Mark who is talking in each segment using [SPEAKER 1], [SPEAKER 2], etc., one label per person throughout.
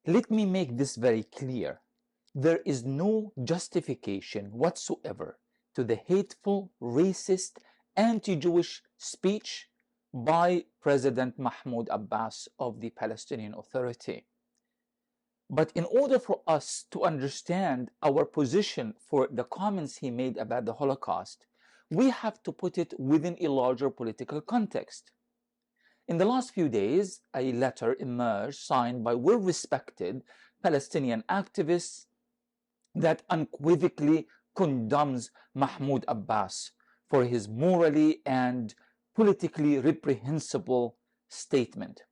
[SPEAKER 1] Let me make this very clear. There is no justification whatsoever to the hateful, racist, anti-Jewish speech by President Mahmoud Abbas of the Palestinian Authority. But in order for us to understand our position for the comments he made about the Holocaust, we have to put it within a larger political context. In the last few days, a letter emerged signed by well-respected Palestinian activists that unequivocally condemns Mahmoud Abbas for his morally and politically reprehensible statement.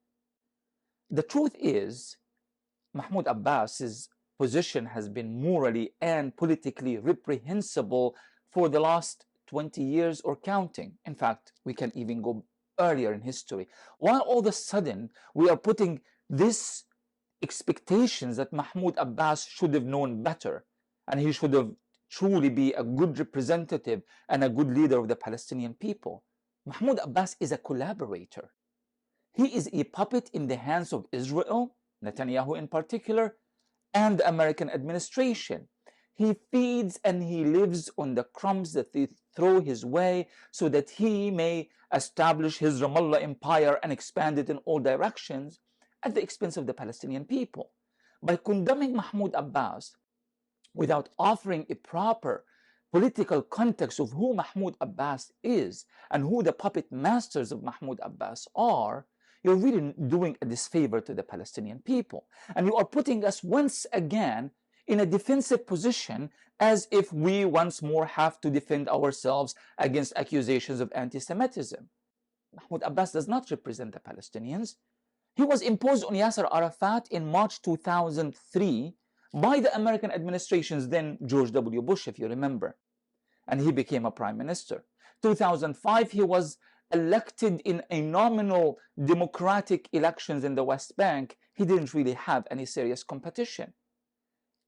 [SPEAKER 1] The truth is, Mahmoud Abbas's position has been morally and politically reprehensible for the last 20 years or counting. In fact, we can even go earlier in history. While all of a sudden we are putting this expectations that Mahmoud Abbas should have known better and he should have truly be a good representative and a good leader of the Palestinian people. Mahmoud Abbas is a collaborator. He is a puppet in the hands of Israel, Netanyahu in particular, and the American administration. He feeds and he lives on the crumbs that they throw his way so that he may establish his Ramallah empire and expand it in all directions at the expense of the Palestinian people. By condemning Mahmoud Abbas without offering a proper political context of who Mahmoud Abbas is and who the puppet masters of Mahmoud Abbas are, you're really doing a disfavor to the Palestinian people. And you are putting us once again in a defensive position as if we once more have to defend ourselves against accusations of anti-Semitism. Mahmoud Abbas does not represent the Palestinians. He was imposed on Yasser Arafat in March 2003 by the American administration's then George W. Bush, if you remember. And he became a prime minister. 2005, he was elected in a nominal democratic elections in the West Bank. He didn't really have any serious competition.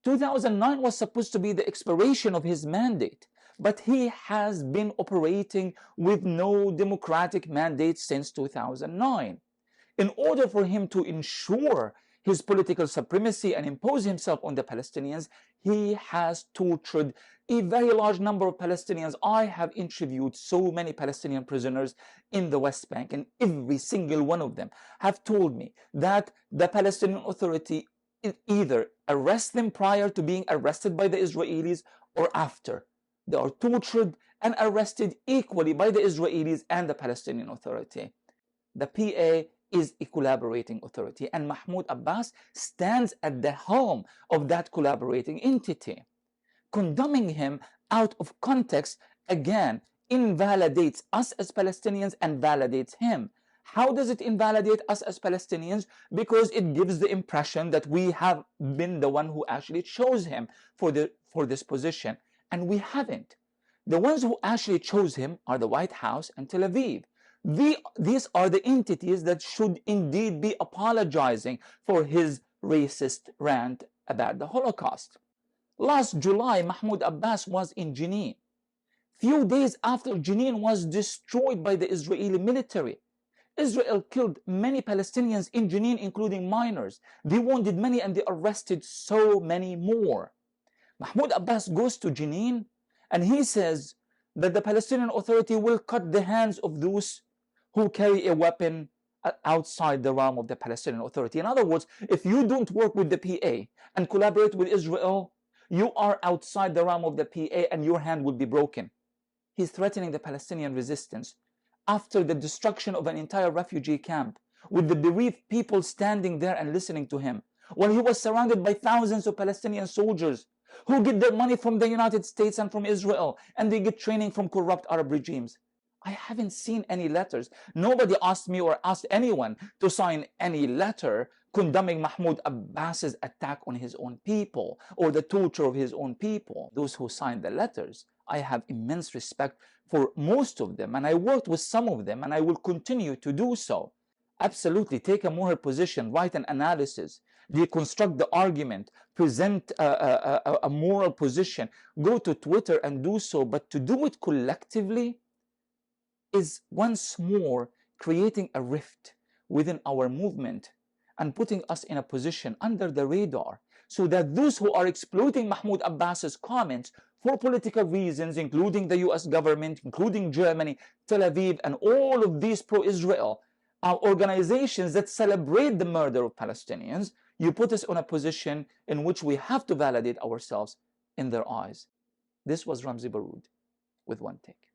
[SPEAKER 1] 2009 was supposed to be the expiration of his mandate, but he has been operating with no democratic mandate since 2009. In order for him to ensure his political supremacy and impose himself on the Palestinians, he has tortured a very large number of Palestinians. I have interviewed so many Palestinian prisoners in the West Bank, and every single one of them have told me that the Palestinian Authority either arrests them prior to being arrested by the Israelis or after. They are tortured and arrested equally by the Israelis and the Palestinian Authority. The PA is a collaborating authority, and Mahmoud Abbas stands at the helm of that collaborating entity. Condemning him out of context, again, invalidates us as Palestinians and validates him. How does it invalidate us as Palestinians? Because it gives the impression that we have been the one who actually chose him for this position, and we haven't. The ones who actually chose him are the White House and Tel Aviv. These are the entities that should indeed be apologizing for his racist rant about the Holocaust. Last July, Mahmoud Abbas was in Jenin. Few days after Jenin was destroyed by the Israeli military. Israel killed many Palestinians in Jenin, including minors. They wounded many and they arrested so many more. Mahmoud Abbas goes to Jenin and he says that the Palestinian Authority will cut the hands of those who carry a weapon outside the realm of the Palestinian Authority. In other words, if you don't work with the PA and collaborate with Israel, you are outside the realm of the PA and your hand will be broken. He's threatening the Palestinian resistance after the destruction of an entire refugee camp, with the bereaved people standing there and listening to him, while he was surrounded by thousands of Palestinian soldiers who get their money from the United States and from Israel, and they get training from corrupt Arab regimes. I haven't seen any letters. Nobody asked me or asked anyone to sign any letter condemning Mahmoud Abbas's attack on his own people or the torture of his own people. Those who signed the letters, I have immense respect for most of them, and I worked with some of them, and I will continue to do so. Absolutely, take a moral position, write an analysis, deconstruct the argument, present a moral position, go to Twitter and do so, but to do it collectively is once more creating a rift within our movement and putting us in a position under the radar, so that those who are exploiting Mahmoud Abbas's comments for political reasons, including the US government, including Germany, Tel Aviv, and all of these pro-Israel organizations that celebrate the murder of Palestinians, you put us in a position in which we have to validate ourselves in their eyes. This was Ramzi Baroud with One Take.